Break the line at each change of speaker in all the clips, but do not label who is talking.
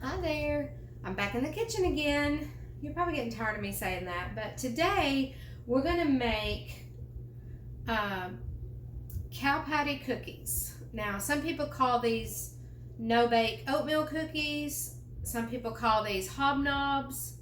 Hi there, I'm back in the kitchen again. You're probably getting tired of me saying that, but today we're gonna make cow patty cookies. Now, some people call these no-bake oatmeal cookies. Some people call these hobnobs.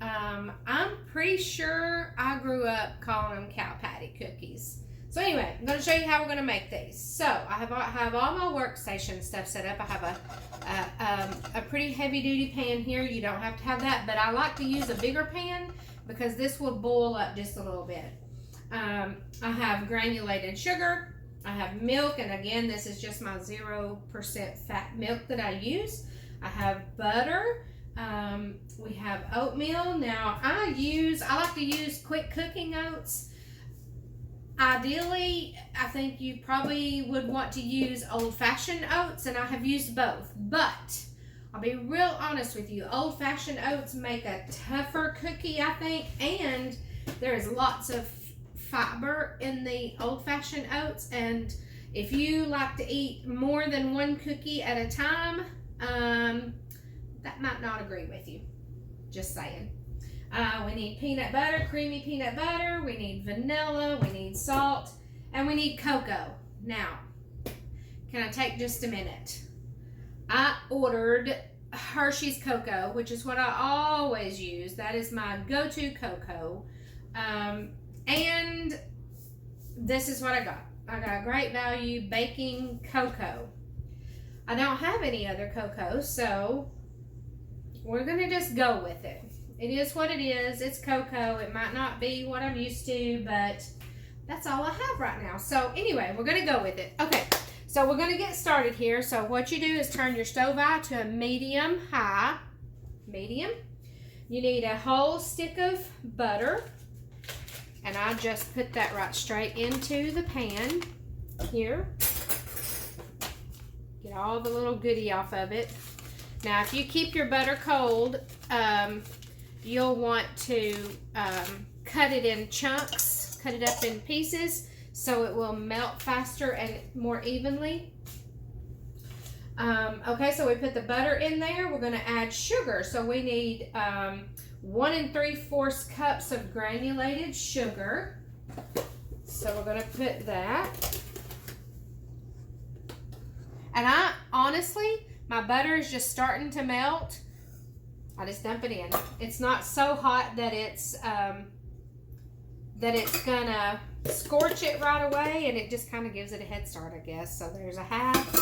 I'm pretty sure I grew up calling them cow patty cookies. So anyway, I'm going to show you how we're going to make these. So I have all my workstation stuff set up. I have a pretty heavy duty pan here. You don't have to have that, but I like to use a bigger pan because this will boil up just a little bit. I have granulated sugar. I have milk, and again, this is just my 0% fat milk that I use. I have butter. We have oatmeal. Now I like to use quick cooking oats. Ideally, I think you probably would want to use old-fashioned oats, and I have used both. But I'll be real honest with you, old-fashioned oats make a tougher cookie, I think, and there is lots of fiber in the old-fashioned oats, and if you like to eat more than one cookie at a time, that might not agree with you. Just saying. We need peanut butter, creamy peanut butter, we need vanilla, we need salt, and we need cocoa. Now, can I take just a minute? I ordered Hershey's cocoa, which is what I always use. That is my go-to cocoa. And this is what I got. I got Great Value baking cocoa. I don't have any other cocoa, so we're gonna just go with it. It is what it is. It's cocoa. It might not be what I'm used to, but that's all I have right now. So anyway, we're gonna go with it. Okay, so we're gonna get started here. So what you do is turn your stove eye to a medium-high. Medium. You need a whole stick of butter, and I just put that right straight into the pan here. Get all the little goodie off of it. Now, if you keep your butter cold, you'll want to cut it in chunks, cut it up in pieces so it will melt faster and more evenly. Okay, so we put the butter in there. We're going to add sugar. So we need 1 3/4 cups of granulated sugar. So we're going to put that. And honestly, my butter is just starting to melt. I just dump it in. It's not so hot that it's gonna scorch it right away, and it just kind of gives it a head start, I guess. So there's a half,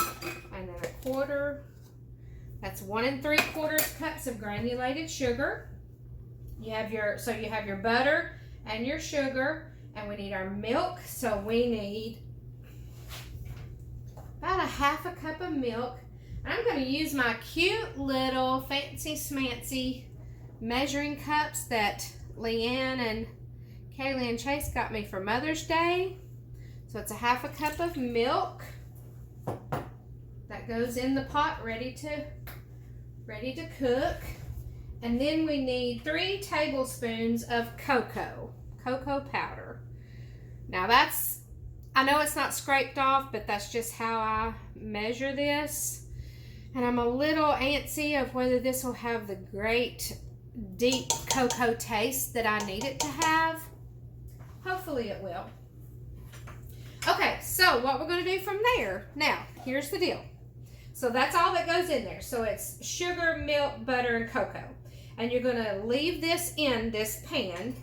and then a quarter. That's 1 3/4 cups of granulated sugar. You have your butter and your sugar, and we need our milk. So we need about a 1/2 cup of milk. I'm going to use my cute little fancy smancy measuring cups that Leanne and Kaylee and Chase got me for Mother's Day. So it's a 1/2 cup of milk that goes in the pot ready to cook. And then we need 3 tablespoons of cocoa powder. Now I know it's not scraped off, but that's just how I measure this. And I'm a little antsy of whether this will have the great deep cocoa taste that I need it to have. Hopefully it will. Okay, so what we're going to do from there. Now, here's the deal. So that's all that goes in there. So it's sugar, milk, butter, and cocoa. And you're going to leave this in this pan.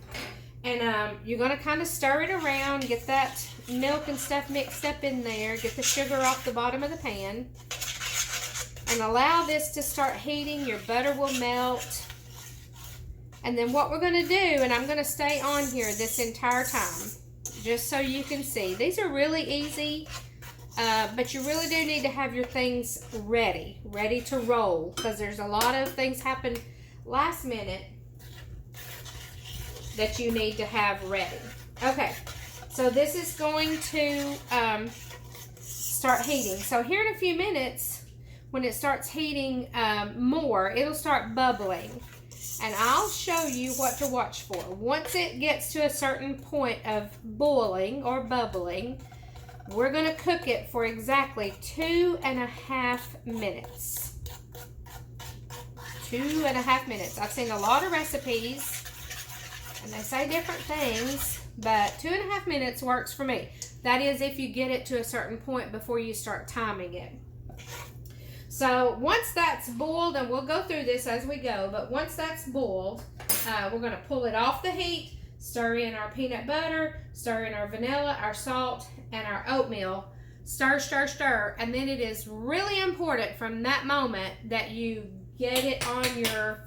And you're going to kind of stir it around, get that milk and stuff mixed up in there, get the sugar off the bottom of the pan. And allow this to start heating. Your butter will melt. And then what we're going to do, and I'm going to stay on here this entire time, just so you can see. These are really easy, but you really do need to have your things ready to roll, because there's a lot of things happen last minute that you need to have ready. Okay, so this is going to start heating. So here in a few minutes, when it starts heating more, it'll start bubbling. And I'll show you what to watch for. Once it gets to a certain point of boiling or bubbling, we're going to cook it for exactly 2.5 minutes. 2.5 minutes. I've seen a lot of recipes and they say different things, but 2.5 minutes works for me. That is if you get it to a certain point before you start timing it. So once that's boiled, and we'll go through this as we go, but once that's boiled, we're going to pull it off the heat, stir in our peanut butter, stir in our vanilla, our salt, and our oatmeal. Stir, stir, stir, and then it is really important from that moment that you get it on your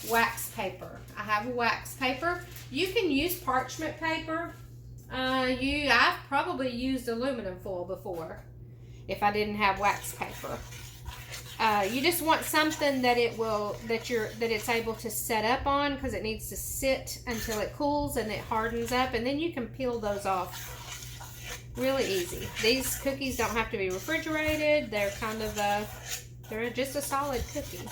wax paper. I have a wax paper. You can use parchment paper. I've probably used aluminum foil before if I didn't have wax paper. You just want something that it's able to set up on, because it needs to sit until it cools and it hardens up, and then you can peel those off really easy. These cookies don't have to be refrigerated. They're kind of they're just a solid cookie.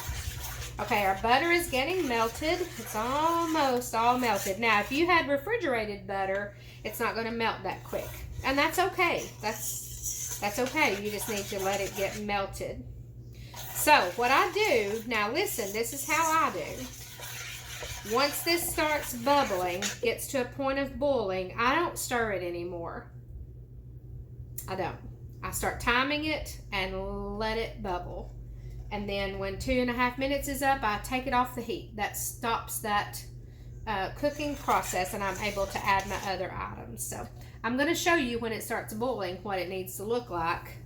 Okay, our butter is getting melted. It's almost all melted. Now, if you had refrigerated butter, it's not going to melt that quick, and that's okay. That's okay. You just need to let it get melted. So what I do, now listen, this is how I do. Once this starts bubbling, gets to a point of boiling, I don't stir it anymore. I don't. I start timing it and let it bubble. And then when 2.5 minutes is up, I take it off the heat. That stops that cooking process, and I'm able to add my other items. So I'm going to show you when it starts boiling what it needs to look like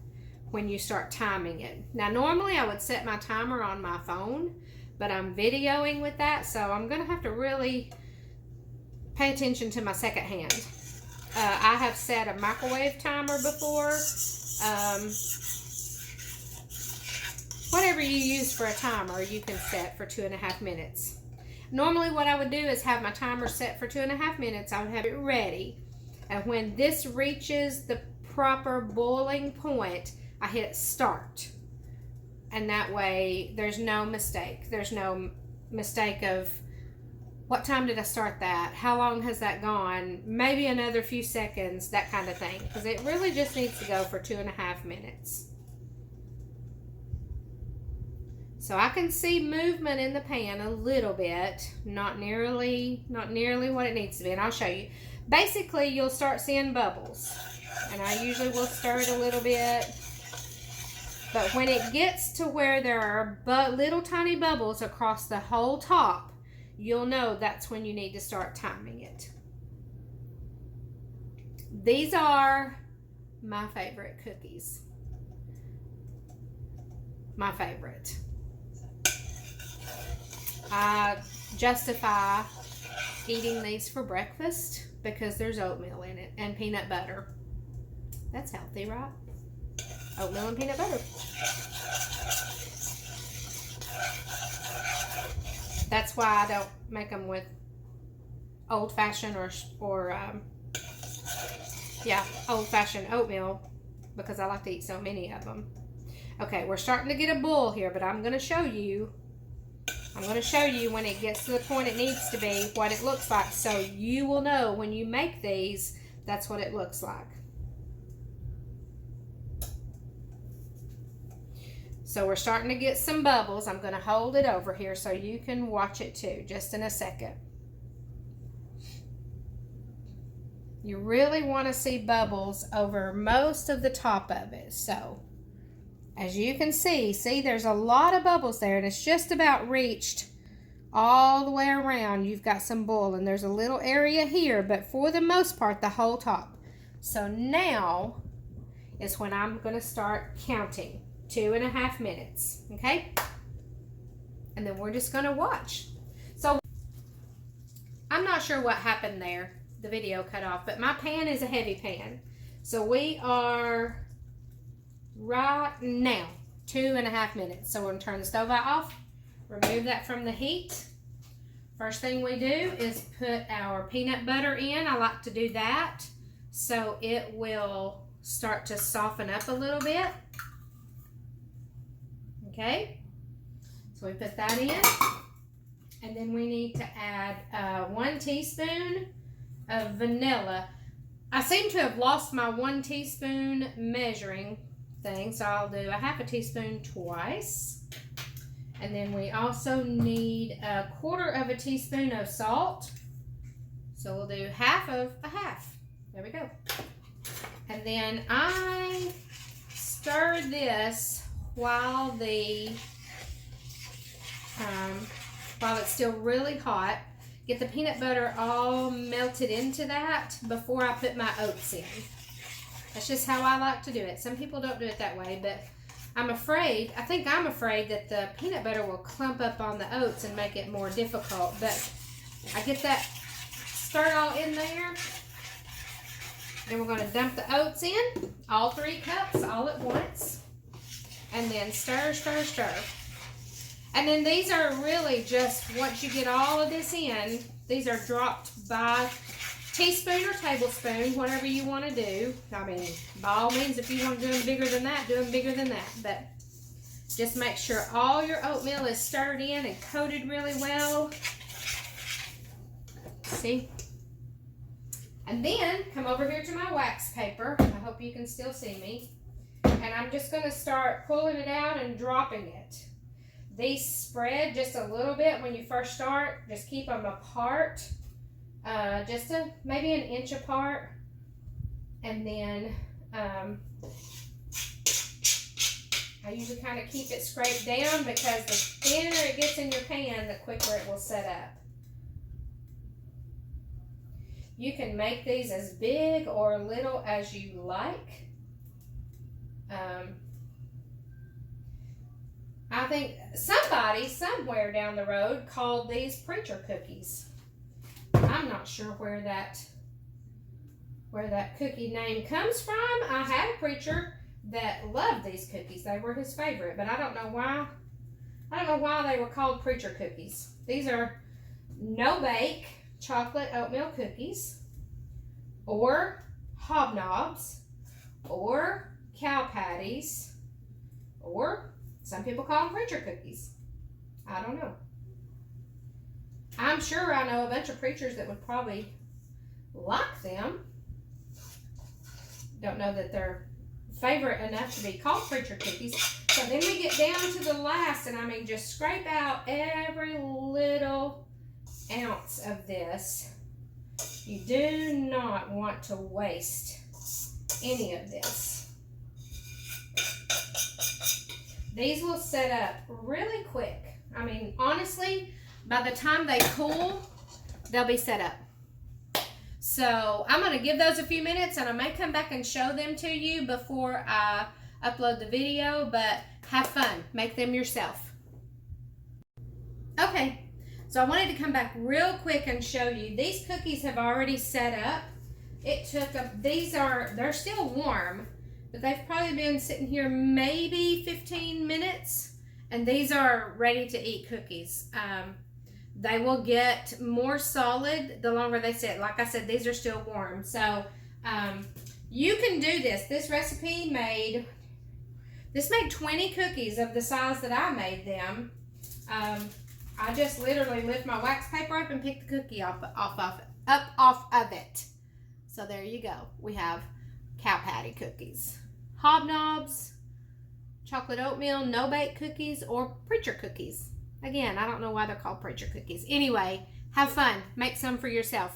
when you start timing it. Now, normally I would set my timer on my phone, but I'm videoing with that, so I'm going to have to really pay attention to my second hand. I have set a microwave timer before. Whatever you use for a timer, you can set for 2.5 minutes. Normally what I would do is have my timer set for 2.5 minutes. I would have it ready. And when this reaches the proper boiling point, I hit start. And that way there's no mistake. There's no mistake of what time did I start that? How long has that gone? Maybe another few seconds, that kind of thing. Because it really just needs to go for 2.5 minutes. So I can see movement in the pan a little bit, not nearly what it needs to be, and I'll show you. Basically, you'll start seeing bubbles, and I usually will stir it a little bit. But when it gets to where there are little tiny bubbles across the whole top, you'll know that's when you need to start timing it. These are my favorite cookies. My favorite. I justify eating these for breakfast because there's oatmeal in it and peanut butter. That's healthy, right? Oatmeal and peanut butter. That's why I don't make them with old-fashioned or old-fashioned oatmeal, because I like to eat so many of them. Okay, we're starting to get a boil here, but I'm going to show you when it gets to the point it needs to be what it looks like, so you will know when you make these, that's what it looks like. So we're starting to get some bubbles. I'm going to hold it over here so you can watch it too, just in a second. You really want to see bubbles over most of the top of it. So as you can see there's a lot of bubbles there, and it's just about reached all the way around. You've got some boiling. There's a little area here, but for the most part, the whole top. So now is when I'm going to start counting. 2.5 minutes, okay? And then we're just going to watch. So I'm not sure what happened there. The video cut off, but my pan is a heavy pan. So we are right now 2.5 minutes. So we're going to turn the stove off, remove that from the heat. First thing we do is put our peanut butter in. I like to do that so it will start to soften up a little bit. Okay, so we put that in, and then we need to add 1 teaspoon of vanilla. I seem to have lost my 1 teaspoon measuring thing, so I'll do a 1/2 teaspoon twice, And then we also need 1/4 teaspoon of salt. So we'll do half of a half. There we go. And then I stir this while it's still really hot. Get the peanut butter all melted into that before I put my oats in. That's just how I like to do it. Some people don't do it that way, but I'm afraid that the peanut butter will clump up on the oats and make it more difficult. But I get that stirred all in there. Then we're going to dump the oats in, all 3 cups, all at once. And then stir, stir, stir. And then these are really just, once you get all of this in, these are dropped by teaspoon or tablespoon, whatever you want to do. I mean, by all means, if you want to do them bigger than that, do them bigger than that. But just make sure all your oatmeal is stirred in and coated really well. See? And then come over here to my wax paper. I hope you can still see me. And I'm just going to start pulling it out and dropping it. These spread just a little bit when you first start. Just keep them apart. Just maybe an inch apart. And then I usually kind of keep it scraped down because the thinner it gets in your pan, the quicker it will set up. You can make these as big or little as you like. I think somebody somewhere down the road called these preacher cookies. I'm not sure where that cookie name comes from. I had a preacher that loved these cookies. They were his favorite, but I don't know why. I don't know why they were called preacher cookies. These are no-bake chocolate oatmeal cookies, or hobnobs, or cow patties, or some people call them preacher cookies. I don't know. I'm sure I know a bunch of preachers that would probably like them. Don't know that they're favorite enough to be called preacher cookies. So then we get down to the last, and I mean just scrape out every little ounce of this. You do not want to waste any of this. These will set up really quick. I mean, honestly, by the time they cool, they'll be set up. So I'm going to give those a few minutes, and I may come back and show them to you before I upload the video, but have fun. Make them yourself. Okay, so I wanted to come back real quick and show you. These cookies have already set up. It took they're still warm, but they've probably been sitting here maybe 15 minutes, and these are ready to eat cookies. They will get more solid the longer they sit. Like I said, these are still warm. So you can do this. This recipe made 20 cookies of the size that I made them. I just literally lift my wax paper up and pick the cookie off of it. So there you go. We have cow patty cookies, hobnobs, chocolate oatmeal, no-bake cookies, or preacher cookies. Again, I don't know why they're called preacher cookies. Anyway, have fun. Make some for yourself.